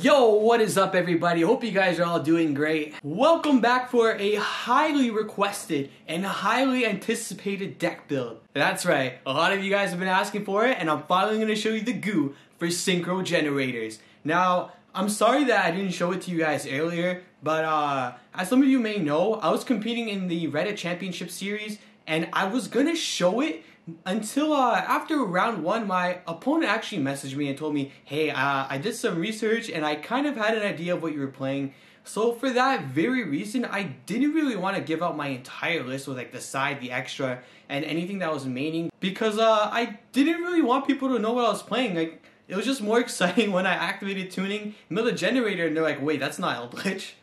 Yo, what is up everybody? Hope you guys are all doing great. Welcome back for a highly requested and highly anticipated deck build. That's right, a lot of you guys have been asking for it, and I'm finally going to show you the goo for Synchro Generators. Now, I'm sorry that I didn't show it to you guys earlier, but as some of you may know, I was competing in the Reddit Championship Series, and I was going to show it until after round 1, my opponent actually messaged me and told me, hey, I did some research and I kind of had an idea of what you were playing. So for that very reason, I didn't really want to give out my entire list with like the side, the extra, and anything that was maining, because I didn't really want people to know what I was playing. Like, it was just more exciting when I activated tuning, middle generator, and they're like, wait, that's not Eldritch.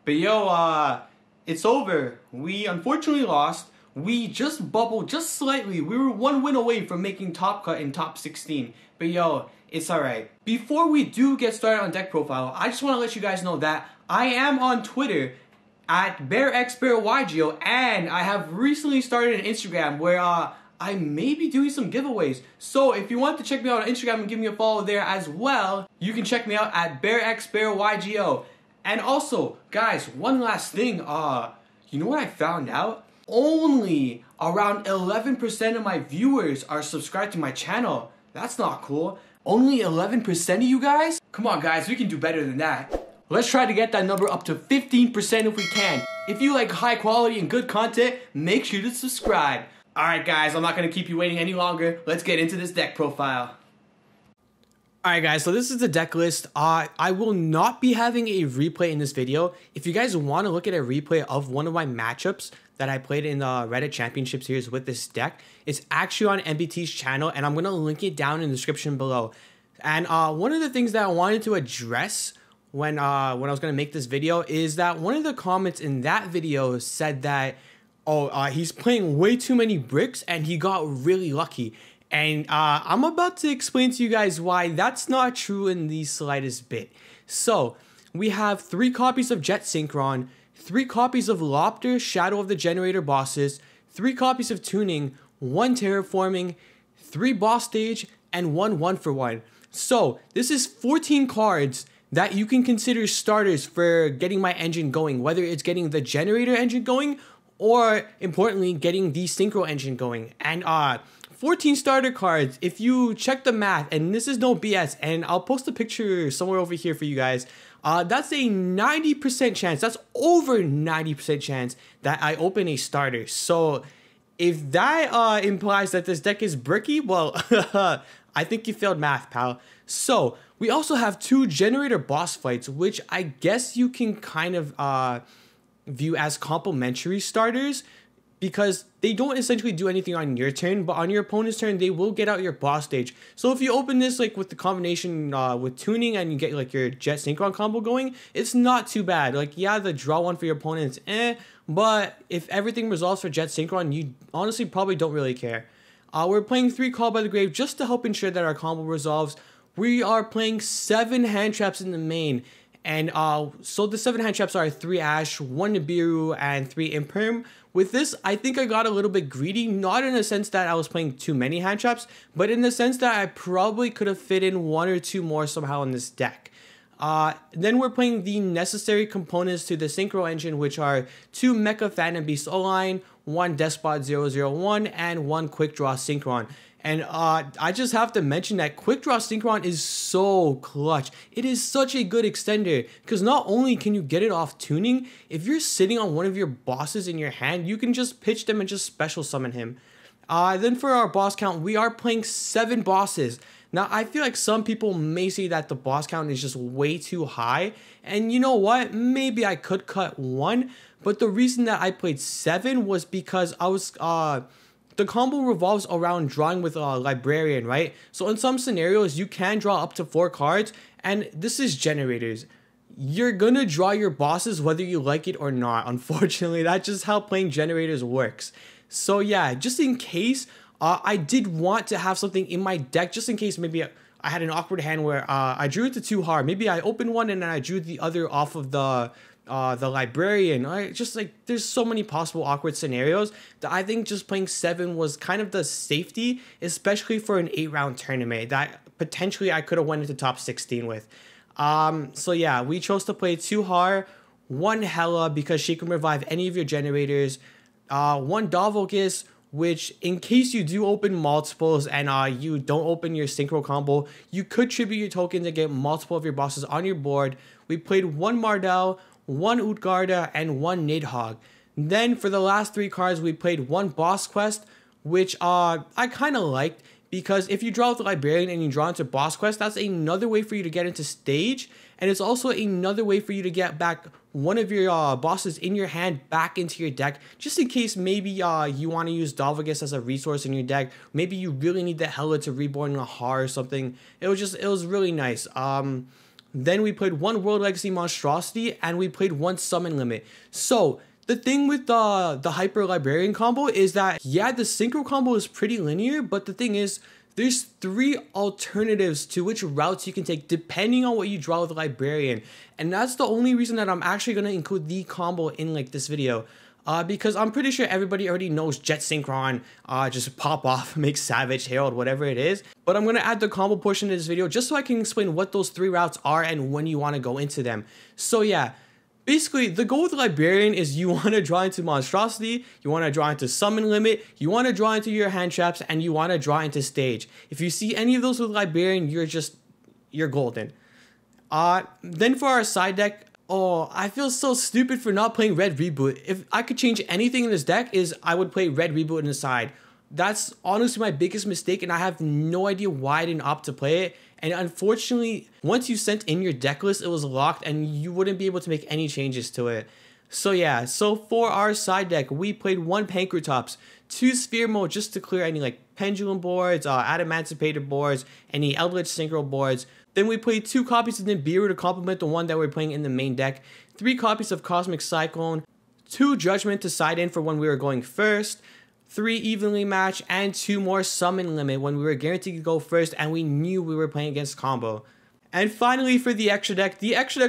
But yo, it's over. We unfortunately lost. We just bubbled just slightly. We were 1 win away from making top cut in top 16. But yo, it's alright. Before we do get started on deck profile, I just want to let you guys know that I am on Twitter at BearXBearYGO, and I have recently started an Instagram where I may be doing some giveaways. So if you want to check me out on Instagram and give me a follow there as well, you can check me out at BearXBearYGO. And also, guys, one last thing. You know what I found out? Only around 11% of my viewers are subscribed to my channel. That's not cool. Only 11% of you guys? Come on guys, we can do better than that. Let's try to get that number up to 15% if we can. If you like high quality and good content, make sure to subscribe. Alright guys, I'm not going to keep you waiting any longer. Let's get into this deck profile. Alright guys, so this is the deck list. I will not be having a replay in this video. If you guys want to look at a replay of one of my matchups that I played in the Reddit Championship Series with this deck, it's actually on MBT's channel, and I'm going to link it down in the description below. And one of the things that I wanted to address when I was going to make this video is that one of the comments in that video said that, he's playing way too many bricks and he got really lucky. And I'm about to explain to you guys why that's not true in the slightest bit. So, we have 3 copies of Jet Synchron, 3 copies of Lopter, Shadow of the Generator bosses, 3 copies of Tuning, 1 Terraforming, 3 Boss Stage, and 1 1-for-1. So, this is 14 cards that you can consider starters for getting my engine going, whether it's getting the Generator engine going, or, importantly, getting the Synchro engine going. And, 14 starter cards, if you check the math, and this is no BS, and I'll post a picture somewhere over here for you guys, that's a 90% chance, that's over 90% chance that I open a starter. So if that implies that this deck is bricky, well, I think you failed math, pal. So we also have 2 generator boss fights, which I guess you can kind of view as complementary starters, because they don't essentially do anything on your turn, but on your opponent's turn, they will get out your boss stage. So if you open this like with the combination with tuning and you get like your Jet Synchron combo going, it's not too bad. Like, yeah, the draw one for your opponent's but if everything resolves for Jet Synchron, you honestly probably don't really care. We're playing 3 Call by the Grave just to help ensure that our combo resolves. We are playing 7 hand traps in the main. And so the 7 hand traps are 3 Ash, 1 Nibiru, and 3 Imperm. With this, I think I got a little bit greedy, not in the sense that I was playing too many hand traps, but in the sense that I probably could have fit in 1 or 2 more somehow in this deck. Then we're playing the necessary components to the Synchro engine, which are 2 Mecha Phantom Beast O-Line, 1 Despot 001, and 1 Quick Draw Synchron. And I just have to mention that Quick Draw Synchron is so clutch. It is such a good extender, because not only can you get it off tuning, if you're sitting on one of your bosses in your hand, you can just pitch them and just special summon him. Then for our boss count, we are playing 7 bosses. Now, I feel like some people may say that the boss count is just way too high, and you know what? Maybe I could cut 1, but the reason that I played 7 was because I was the combo revolves around drawing with a Librarian, right? So in some scenarios, you can draw up to 4 cards, and this is Generators. You're gonna draw your bosses whether you like it or not. Unfortunately, that's just how playing Generators works. So yeah, just in case, I did want to have something in my deck, just in case maybe I had an awkward hand where I drew into 2 hard. Maybe I opened one and then I drew the other off of the librarian. Just like there's so many possible awkward scenarios that I think just playing 7 was kind of the safety, especially for an 8-round tournament that potentially I could have went into top 16 with. So yeah, we chose to play 2 hard, 1 Hela because she can revive any of your generators, 1 Davocus, which in case you do open multiples and you don't open your synchro combo, you could tribute your token to get multiple of your bosses on your board. We played 1 Mardell, 1 Utgarda, and 1 Nidhogg. Then for the last 3 cards, we played 1 Boss Quest, which I kind of liked because if you draw with the Librarian and you draw into Boss Quest, that's another way for you to get into stage, and it's also another way for you to get back one of your bosses in your hand back into your deck, just in case maybe you want to use Davocus as a resource in your deck. Maybe you really need the Hela to reborn a Har or something. It was really nice. Then we played 1 World Legacy Monstrosity, and we played 1 Summon Limit. So the thing with the Hyper Librarian combo is that, yeah, the Synchro combo is pretty linear, but the thing is, there's 3 alternatives to which routes you can take depending on what you draw with the Librarian. And that's the only reason that I'm actually going to include the combo in like this video. Because I'm pretty sure everybody already knows Jet Synchron, just pop off, make Savage, Herald, whatever it is. But I'm going to add the combo portion of this video just so I can explain what those 3 routes are and when you want to go into them. So yeah, basically the goal with the Librarian is you want to draw into Monstrosity, you want to draw into Summon Limit, you want to draw into your hand traps, and you want to draw into Stage. If you see any of those with Librarian, you're golden. Then for our side deck, oh, I feel so stupid for not playing Red Reboot. If I could change anything in this deck, I would play Red Reboot in the side. That's honestly my biggest mistake, and I have no idea why I didn't opt to play it. And unfortunately, once you sent in your deck list, it was locked and you wouldn't be able to make any changes to it. So yeah, so for our side deck, we played 1 Pankratops, 2 Sphere Mode just to clear any like Pendulum boards, Adamantipated boards, any Eldritch Synchro boards. Then we played 2 copies of Nibiru to complement the one that we're playing in the main deck, 3 copies of Cosmic Cyclone, 2 Judgment to side in for when we were going first, 3 Evenly Match, and 2 more Summon Limit when we were guaranteed to go first and we knew we were playing against combo. And finally for the extra deck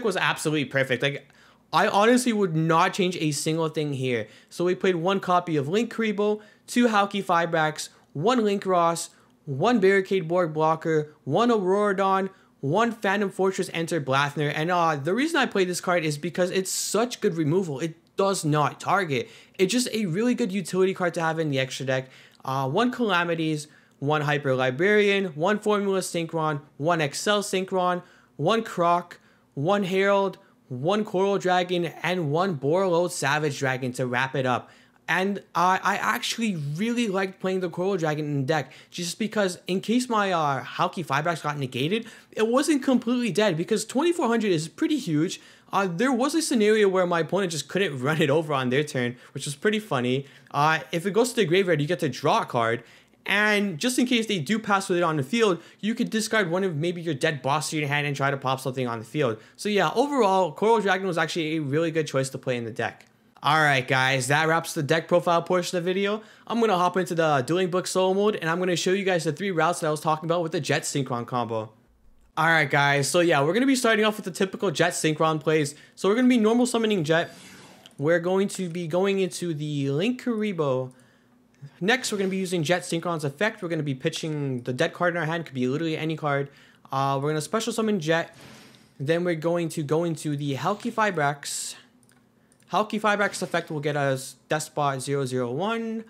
was absolutely perfect. Like, I honestly would not change a single thing here. So we played 1 copy of Link Karibo, 2 Halki Fibrax, 1 Link Ross, 1 Barricade Board Blocker, 1 Auroradon, 1 Phantom Fortress Enter Blathner. And the reason I played this card is because it's such good removal. It does not target. It's just a really good utility card to have in the extra deck. 1 Calamities, 1 Hyper Librarian, 1 Formula Synchron, 1 Excel Synchron, 1 Croc, 1 Herald, 1 Coral Dragon, and 1 Borreload Savage Dragon to wrap it up. And I actually really liked playing the Coral Dragon in the deck, just because in case my Halki Fibrax got negated, it wasn't completely dead, because 2400 is pretty huge. There was a scenario where my opponent just couldn't run it over on their turn, which was pretty funny. If it goes to the graveyard, you get to draw a card, and just in case they do pass with it on the field, you could discard one of maybe your dead bosses in your hand and try to pop something on the field. So yeah, overall, Coral Dragon was actually a really good choice to play in the deck. Alright guys, that wraps the deck profile portion of the video. I'm going to hop into the Dueling Book solo mode, and I'm going to show you guys the 3 routes that I was talking about with the Jet Synchron combo. Alright guys, so yeah, we're going to be starting off with the typical Jet Synchron plays. So we're going to be normal summoning Jet. We're going to be going into the Link Karibo. Next, we're going to be using Jet Synchron's effect. We're going to be pitching the dead card in our hand. Could be literally any card. We're going to special summon Jet. Then we're going to go into the Halki Fibrax. Halki Fibrax effect will get us Despot 001,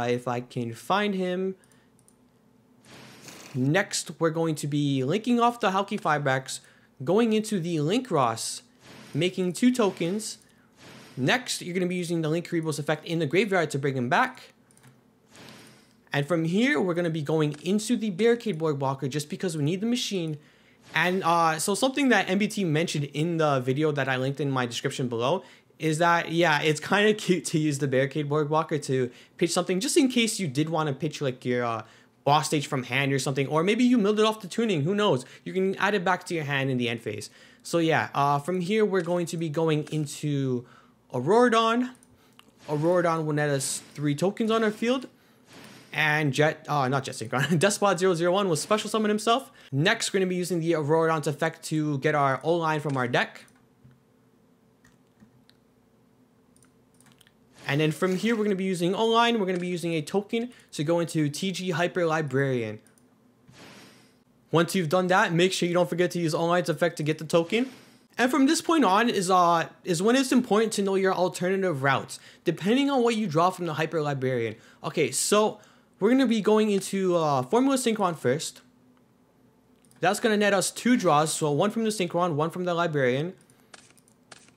if I can find him. Next, we're going to be linking off the Halki Fibrax, going into the Link Ross, making 2 tokens. Next, you're going to be using the Link Karibo's effect in the graveyard to bring him back. And from here, we're going to be going into the Barricade Board Blocker just because we need the machine. And so something that MBT mentioned in the video that I linked in my description below is that, yeah, it's kind of cute to use the Barricade Board Blocker to pitch something just in case you did want to pitch like your boss stage from hand or something, or maybe you milled it off the tuning, who knows, you can add it back to your hand in the end phase. So yeah, from here we're going to be going into Auroradon. Auroradon will net us 3 tokens on our field, And not Jet Synchron, Despot 001 will special summon himself. Next, we're going to be using the Auroradon's effect to get our O-line from our deck. And then from here, we're going to be using O-line. We're going to be using a token to go into TG Hyper Librarian. Once you've done that, make sure you don't forget to use O-line's effect to get the token. And from this point on is when it's important to know your alternative routes, depending on what you draw from the Hyper Librarian. Okay, so we're going to be going into Formula Synchron first. That's going to net us 2 draws, so 1 from the Synchron, 1 from the Librarian.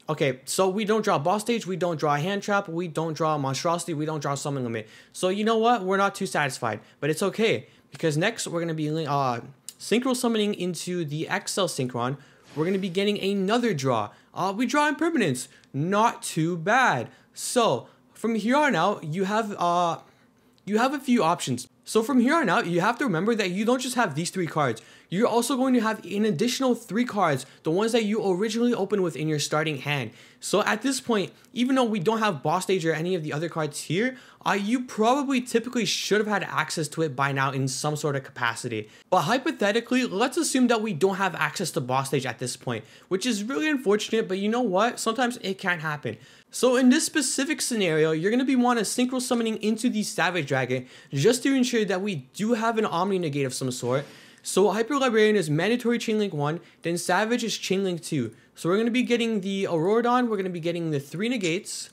Okay, so we don't draw Boss Stage, we don't draw Hand Trap, we don't draw Monstrosity, we don't draw Summon Limit. So you know what? We're not too satisfied, but it's okay. Because next, we're going to be Synchro Summoning into the XL Synchron. We're going to be getting another draw. We draw Impermanence. Not too bad. So, from here on out, you have a few options. So from here on out, you have to remember that you don't just have these 3 cards. You're also going to have an additional 3 cards, the ones that you originally opened with in your starting hand. So at this point, even though we don't have Boss Stage or any of the other cards here, you probably typically should have had access to it by now in some sort of capacity. But hypothetically, let's assume that we don't have access to Boss Stage at this point, which is really unfortunate, but you know what? Sometimes it can happen. So in this specific scenario, you're going to be wanting Synchro Summoning into the Savage Dragon just to ensure that we do have an Omni Negate of some sort. So Hyper Librarian is mandatory Chainlink 1, then Savage is Chainlink 2. So we're going to be getting the Auroradon, we're going to be getting the 3 negates,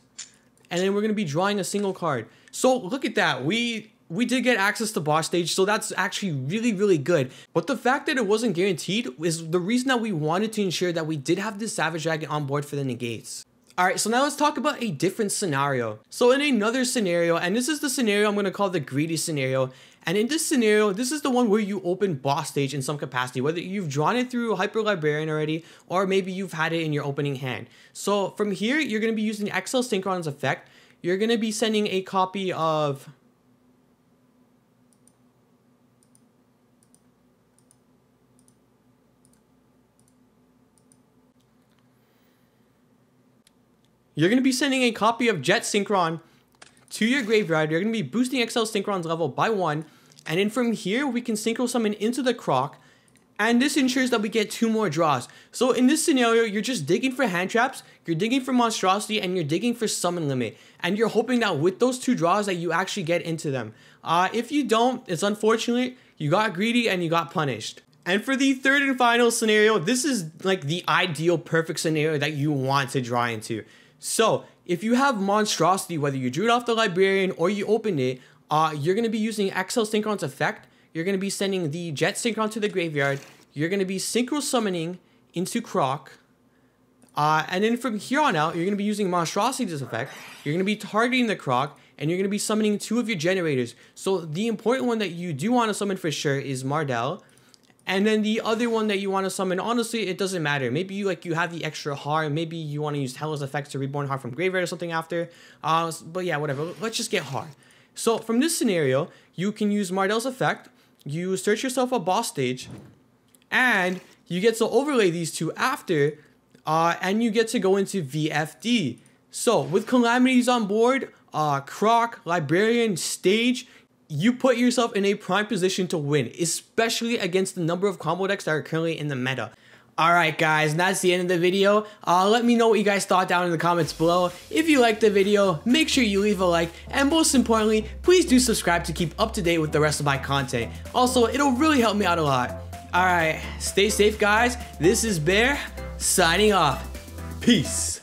and then we're going to be drawing a single card. So look at that, we did get access to Boss Stage, so that's actually really, really good. But the fact that it wasn't guaranteed is the reason that we wanted to ensure that we did have the Savage Dragon on board for the negates. Alright, so now let's talk about a different scenario. So in another scenario, and this is the scenario I'm going to call the greedy scenario, and in this scenario, this is the one where you open Boss Stage in some capacity, whether you've drawn it through Hyper Librarian already, or maybe you've had it in your opening hand. So from here, you're going to be using XL Synchron's effect. You're going to be sending a copy of... You're going to be sending a copy of Jet Synchron to your graveyard. You're going to be boosting XL Synchron's level by 1. And then from here, we can Synchro Summon into the Croc. And this ensures that we get 2 more draws. So in this scenario, you're just digging for Hand Traps, you're digging for Monstrosity, and you're digging for Summon Limit. And you're hoping that with those 2 draws that you actually get into them. If you don't, it's unfortunate. You got greedy and you got punished. And for the third and final scenario, this is like the ideal perfect scenario that you want to draw into. So, if you have Monstrosity, whether you drew it off the Librarian or you opened it, you're going to be using XL Synchron's effect. You're going to be sending the Jet Synchron to the graveyard. You're going to be Synchro Summoning into Croc. And then from here on out, you're going to be using Monstrosity's effect. You're going to be targeting the Croc, and you're going to be summoning 2 of your Generators. So, the important one that you do want to summon for sure is Mardell. And then the other one that you want to summon, honestly, it doesn't matter. Maybe you have the extra Har. Maybe you want to use Hella's effects to reborn Har from graveyard or something after. But yeah, whatever. Let's just get Har. So from this scenario, you can use Mardell's effect. You search yourself a Boss Stage. And you get to overlay these 2 after. And you get to go into VFD. So with Calamities on board, Croc, Librarian, Stage, you put yourself in a prime position to win, especially against the number of combo decks that are currently in the meta. Alright guys, that's the end of the video. Let me know what you guys thought down in the comments below. If you liked the video, make sure you leave a like, and most importantly, please do subscribe to keep up to date with the rest of my content. Also, it'll really help me out a lot. Alright, stay safe guys. This is Bear, signing off. Peace.